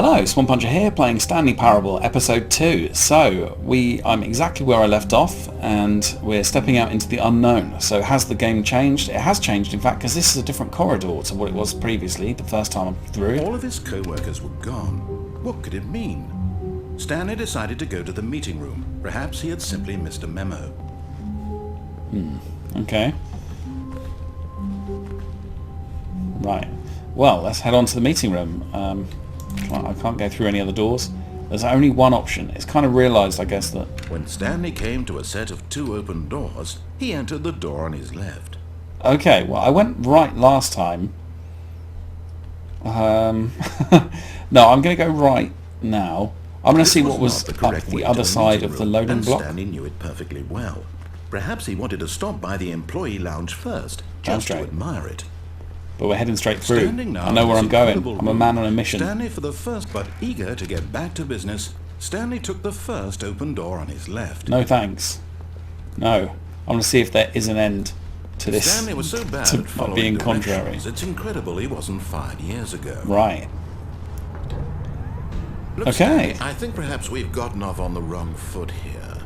Hello, Swan Puncher here, playing Stanley Parable, Episode 2. So, I'm exactly where I left off, and we're stepping out into the unknown. So has the game changed? It has changed, in fact, because this is a different corridor to what it was previously, the first time I'm through. All of his co-workers were gone. What could it mean? Stanley decided to go to the meeting room. Perhaps he had simply missed a memo. Okay. Right. Well, let's head on to the meeting room. I can't go through any other doors. There's only one option. It's kind of realised, I guess, that... When Stanley came to a set of two open doors, he entered the door on his left. Okay, well, I went right last time. No, I'm going to go right now. I'm going to see what was up the other side of the loading block. Stanley knew it perfectly well. Perhaps he wanted to stop by the employee lounge first, just to admire it. But we're heading straight through. I know where I'm going. I'm a man on a mission. Stanley for the first, but eager to get back to business, Stanley took the first open door on his left. No thanks. No. I want to see if there is an end to this. Stanley was so bad at following being contrary. It's incredible he wasn't fired years ago. Right. Look, okay. Stanley, I think perhaps we've gotten off on the wrong foot here.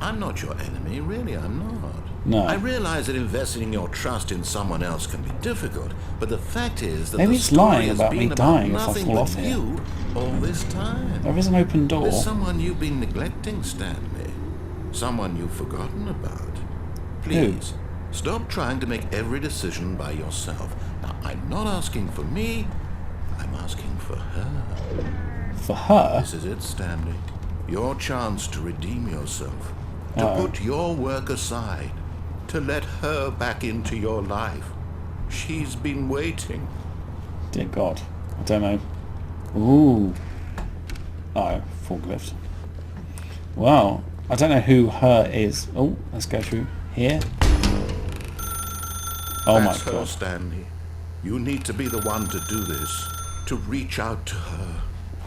I'm not your enemy, really I'm not. No. I realize that investing your trust in someone else can be difficult, but the fact is that maybe the it's story lying has about been me dying if I nothing fall but off here. you all this time. There is an open door. There's someone you've been neglecting, Stanley. Someone you've forgotten about. Please, stop trying to make every decision by yourself. Now, I'm not asking for me, I'm asking for her. For her? This is it, Stanley. Your chance to redeem yourself. To put your work aside. To let her back into your life. She's been waiting. Dear God. I don't know. Ooh. Oh, forklift. Well, I don't know who her is. Oh, let's go through here. Oh my That's her, God. Stanley. You need to be the one to do this. To reach out to her.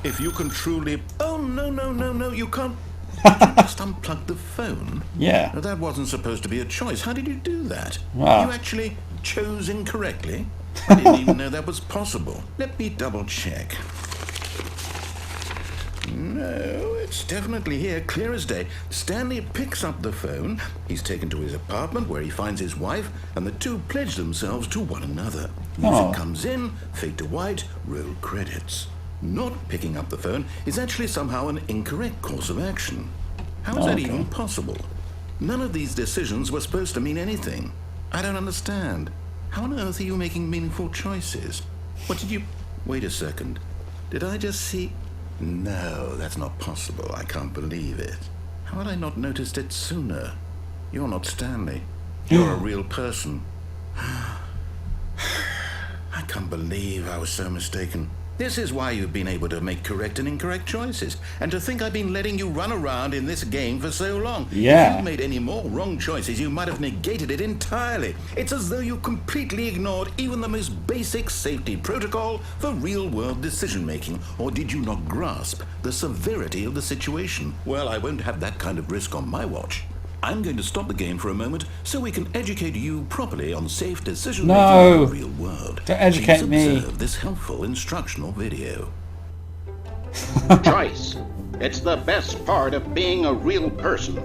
If you can truly... Oh, no, you can't... Did you just unplug the phone? Yeah. Now, that wasn't supposed to be a choice. How did you do that? Wow. You actually chose incorrectly? I didn't even know that was possible. Let me double check. No, it's definitely here, clear as day. Stanley picks up the phone. He's taken to his apartment where he finds his wife, and the two pledge themselves to one another. Music comes in, fade to white, roll credits. Not picking up the phone is actually somehow an incorrect course of action. How is that even possible? None of these decisions were supposed to mean anything. I don't understand. How on earth are you making meaningful choices? What did you... Wait a second. Did I just see... No, that's not possible. I can't believe it. How had I not noticed it sooner? You're not Stanley. You're a real person. I can't believe I was so mistaken. This is why you've been able to make correct and incorrect choices. And to think I've been letting you run around in this game for so long. Yeah. If you'd made any more wrong choices, you might have negated it entirely. It's as though you completely ignored even the most basic safety protocol for real-world decision-making. Or did you not grasp the severity of the situation? Well, I won't have that kind of risk on my watch. I'm going to stop the game for a moment so we can educate you properly on safe decision-making in the real world. Don't educate Please me. observe this helpful instructional video. Choice. It's the best part of being a real person.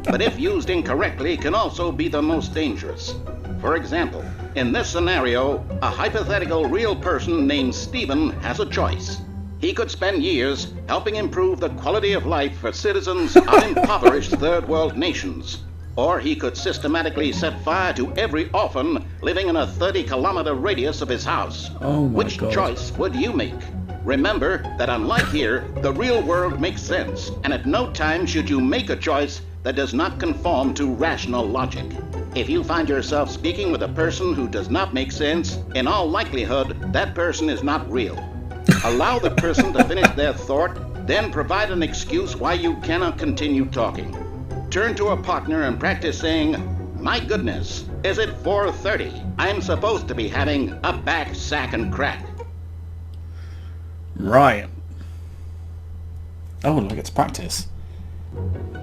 But if used incorrectly, can also be the most dangerous. For example, in this scenario, a hypothetical real person named Stephen has a choice. He could spend years helping improve the quality of life for citizens of impoverished third world nations. Or he could systematically set fire to every orphan living in a 30-kilometer radius of his house. Oh my Which God. choice would you make? Remember that unlike here, the real world makes sense, and at no time should you make a choice that does not conform to rational logic. If you find yourself speaking with a person who does not make sense, in all likelihood, that person is not real. Allow the person to finish their thought, then provide an excuse why you cannot continue talking. Turn to a partner and practice saying, "My goodness, is it 4:30? I'm supposed to be having a back, sack, and crack." Right. Oh, look, it's practice.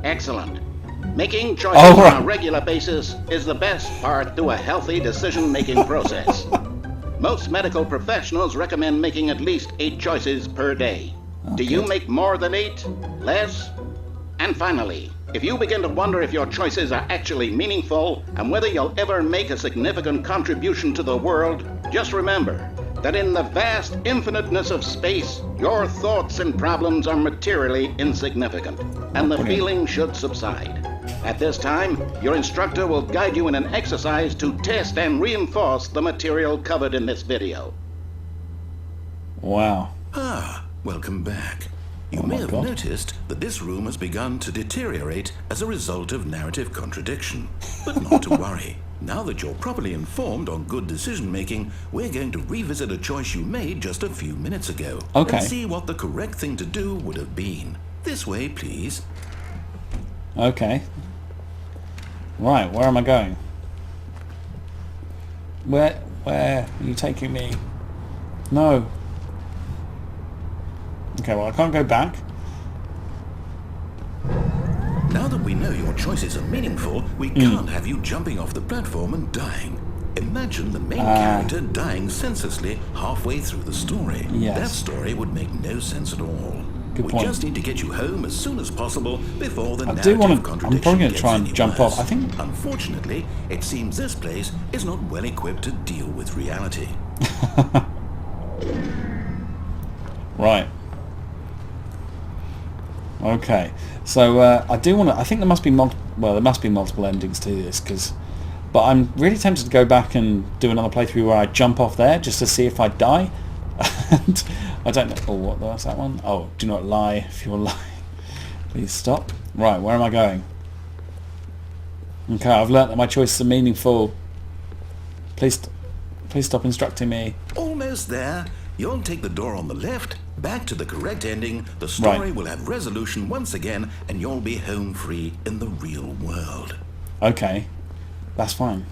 Excellent. Making choices on a regular basis is the best part to a healthy decision-making process. Most medical professionals recommend making at least 8 choices per day. Do you make more than 8? Less? And finally, if you begin to wonder if your choices are actually meaningful and whether you'll ever make a significant contribution to the world, just remember that in the vast infiniteness of space, your thoughts and problems are materially insignificant, and the feeling should subside. At this time, your instructor will guide you in an exercise to test and reinforce the material covered in this video. Wow. Ah, welcome back. You may have noticed that this room has begun to deteriorate as a result of narrative contradiction. But not to worry. Now that you're properly informed on good decision-making, we're going to revisit a choice you made just a few minutes ago. Okay. And see what the correct thing to do would have been. This way, please. Okay. Right, where am I going? Where are you taking me? No. Okay, well, I can't go back. Now that we know your choices are meaningful, we can't have you jumping off the platform and dying. Imagine the main character dying senselessly halfway through the story. Yes. That story would make no sense at all. Good we point. just need to get you home as soon as possible before the I narrative do want to. contradiction I'm probably going to gets try and any jump worse. off. I think. Unfortunately, it seems this place is not well equipped to deal with reality. Right. Okay. So I do want to. I think there must be there must be multiple endings to this, but I'm really tempted to go back and do another playthrough where I jump off there just to see if I die. And I don't know. Oh, what was that one? Oh, do not lie. If you will lie, please stop. Right, where am I going? Okay, I've learnt that my choices are meaningful. Please stop instructing me. Almost there. You'll take the door on the left, back to the correct ending, the story Right. will have resolution once again, and you'll be home free in the real world. Okay, that's fine.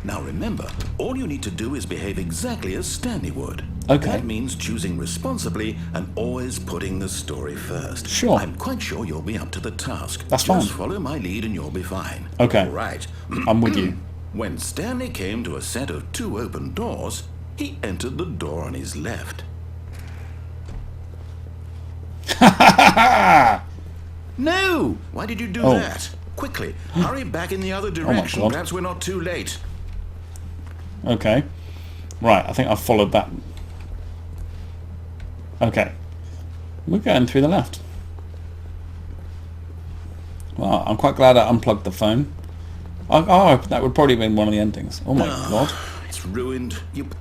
Now remember, all you need to do is behave exactly as Stanley would. Okay. That means choosing responsibly and always putting the story first. Sure. I'm quite sure you'll be up to the task. That's Just fine. follow my lead and you'll be fine. Okay. All right. I'm with you. When Stanley came to a set of 2 open doors, he entered the door on his left. No! Why did you do that? Quickly, hurry back in the other direction. God. Perhaps we're not too late. Okay. Right, I think I've followed that. Okay. We're going through the left. Well, I'm quite glad I unplugged the phone. Oh, that would probably have been one of the endings. Oh my god. It's ruined.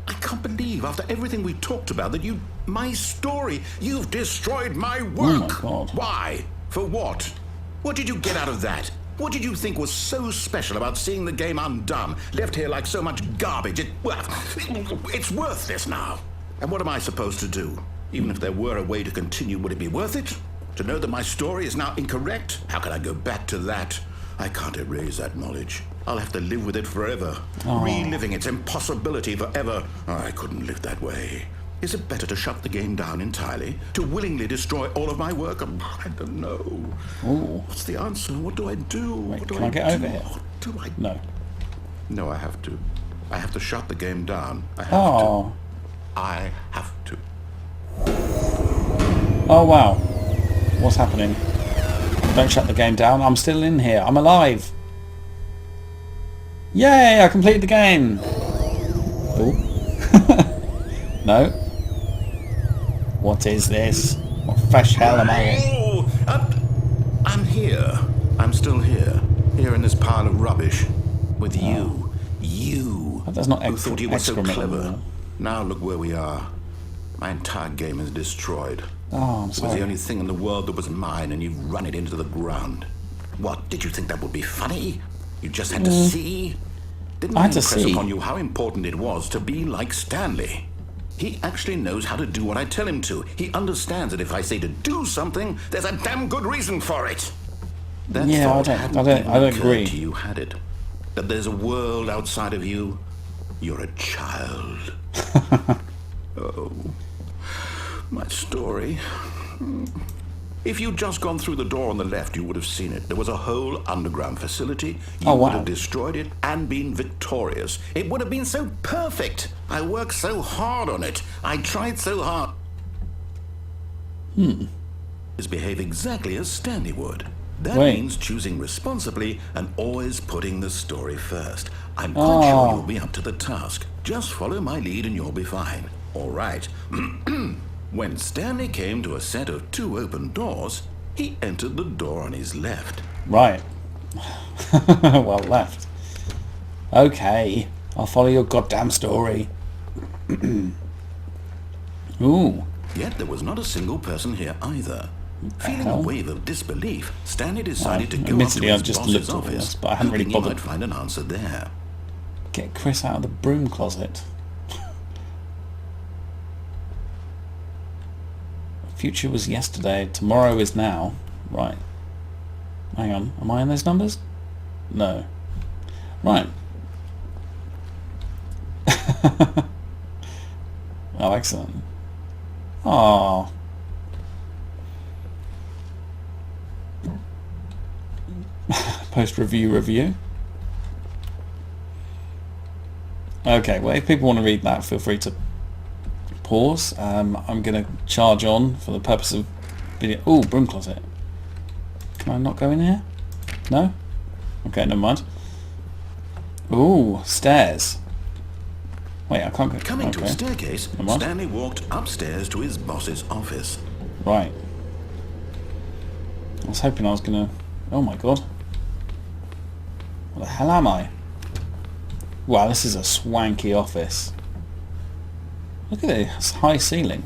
I can't believe, after everything we talked about, that my story, you've destroyed my work. Oh my god. Why? For what? What did you get out of that? What did you think was so special about seeing the game undone, left here like so much garbage? It's worthless now. And what am I supposed to do? Even if there were a way to continue, would it be worth it? To know that my story is now incorrect? How can I go back to that? I can't erase that knowledge. I'll have to live with it forever. Reliving its impossibility forever. I couldn't live that way. Is it better to shut the game down entirely? To willingly destroy all of my work? I don't know. Ooh. What's the answer? What do I do? What do can I get over here? What do I... No. No, I have to. I have to shut the game down. I have Oh. to. I have to. Oh wow. What's happening? Don't shut the game down. I'm still in here. I'm alive. Yay! I completed the game. Ooh. No. What is this? What fresh hell am I in? Oh, I'm here. I'm still here. Here in this pile of rubbish. With you. You. That's not who thought you were so excrement. clever. Now look where we are. My entire game is destroyed. Oh, I'm It was sorry. the only thing in the world that was mine, and you've run it into the ground. What, did you think that would be funny? You just had to see? Didn't I I had to impress see. upon you how important it was to be like Stanley? He actually knows how to do what I tell him to. He understands that if I say to do something, there's a damn good reason for it. That Yeah, thought I hadn't don't even occurred agree. to you, had it? That there's a world outside of you? You're a child. Oh, my story. If you'd just gone through the door on the left, you would have seen it. There was a whole underground facility. You Oh, would wow. have destroyed it and been victorious. It would have been so perfect. I worked so hard on it. I tried so hard. Behave exactly as Stanley would. That Wait. means choosing responsibly and always putting the story first. I'm quite sure you'll be up to the task. Just follow my lead and you'll be fine. All right. When Stanley came to a set of 2 open doors, he entered the door on his left. Right. Well, left. Okay. I'll follow your goddamn story. Ooh. Yet there was not a single person here either. Feeling a wave of disbelief, Stanley decided to go up to admittedly, his I've just boss's looked at office, this, but I hadn't really hoping he bothered. might find an answer there. Get Chris out of the broom closet. Future was yesterday, tomorrow is now. Right. Hang on, am I in those numbers? No. Right. Oh, excellent. Oh. Post-review. Okay, well, if people want to read that, feel free to pause. I'm going to charge on for the purpose of video. Ooh, broom closet. Can I not go in here? No? Okay, never mind. Ooh, stairs. Wait, I can't go. Coming to a staircase, Stanley walked upstairs to his boss's office. Right. I was hoping I was going to... Oh my god. What the hell am I? Wow, this is a swanky office. Look at this high ceiling.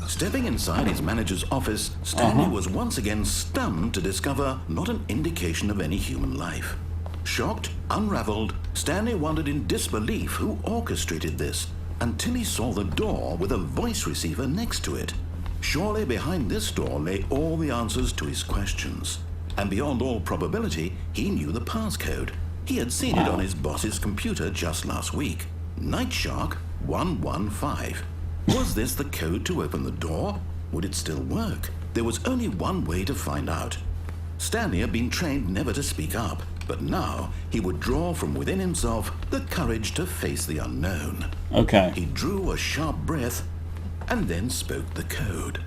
Stepping inside his manager's office, Stanley was once again stunned to discover not an indication of any human life. Shocked, unraveled, Stanley wondered in disbelief who orchestrated this, until he saw the door with a voice receiver next to it. Surely behind this door lay all the answers to his questions. And beyond all probability, he knew the passcode. He had seen it on his boss's computer just last week. Night Shark 115. Was this the code to open the door? Would it still work? There was only one way to find out. Stanley had been trained never to speak up, but now he would draw from within himself the courage to face the unknown. Okay. He drew a sharp breath and then spoke the code.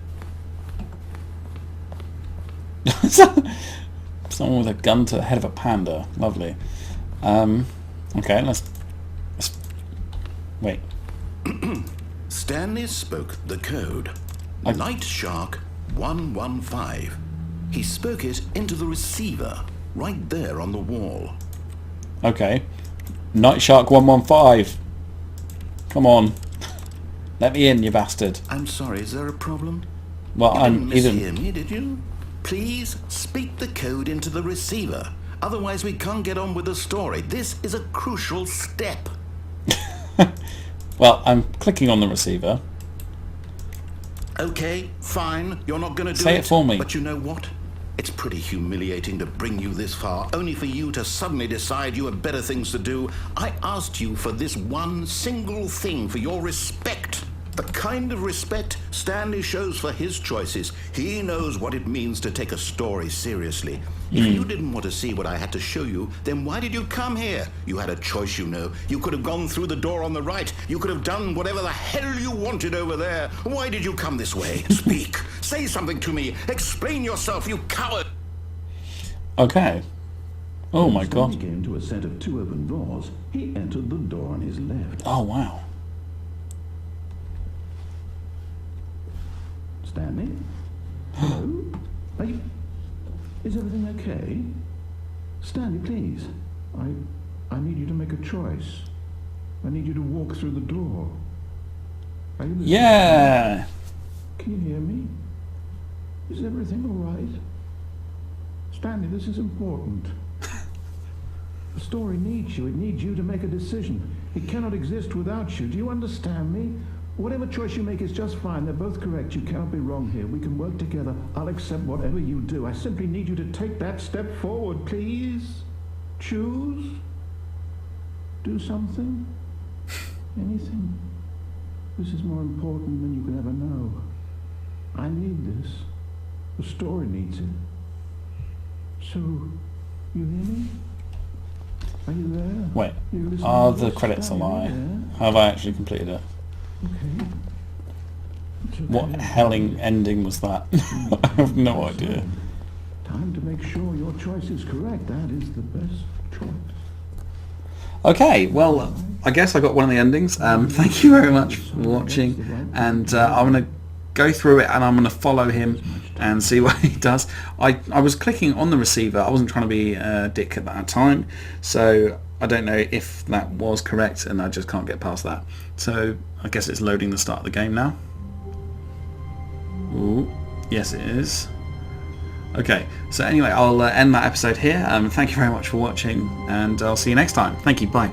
Someone with a gun to the head of a panda. Lovely. Okay, let's wait. Stanley spoke the code. Night Shark 115. He spoke it into the receiver, right there on the wall. Okay. Night Shark 115. Come on. Let me in, you bastard. I'm sorry, is there a problem? Well, You I'm didn't even... mishear me, did you? Please speak the code into the receiver. Otherwise we can't get on with the story. This is a crucial step. Well, I'm clicking on the receiver. Okay, fine. You're not going to do Say it for me. But you know what? It's pretty humiliating to bring you this far, only for you to suddenly decide you have better things to do. I asked you for this one single thing, for your respect. The kind of respect Stanley shows for his choices. He knows what it means to take a story seriously. If you didn't want to see what I had to show you, then why did you come here? You had a choice, you know. You could have gone through the door on the right. You could have done whatever the hell you wanted over there. Why did you come this way? Speak. Say something to me. Explain yourself, you coward. Okay. Oh my god. He came to a set of 2 open doors. He entered the door on his left. Oh wow. Stanley? Hello? Are you... Is everything okay? Stanley, please. I need you to make a choice. I need you to walk through the door. Are you listening? Yeah. Can you hear me? Is everything all right? Stanley, this is important. The story needs you. It needs you to make a decision. It cannot exist without you. Do you understand me? Whatever choice you make is just fine. They're both correct. You cannot be wrong here. We can work together. I'll accept whatever you do. I simply need you to take that step forward, please. Choose. Do something. Anything. This is more important than you can ever know. I need this. The story needs it. So, you hear me? Are you there? Wait. You listening Are to the this? credits a Are you lie? there? Have I actually completed it? Okay. What helling ending was that? I have no idea. Time to make sure your choice is correct. That is the best choice. Okay, well, I guess I got one of the endings. Thank you very much for watching, and I'm going to go through it and I'm going to follow him and see what he does. I was clicking on the receiver. I wasn't trying to be a dick at that time, so I don't know if that was correct, and I just can't get past that. So I guess it's loading the start of the game now. Ooh, yes it is. Okay, so anyway, I'll end that episode here. Thank you very much for watching, and I'll see you next time. Thank you, bye.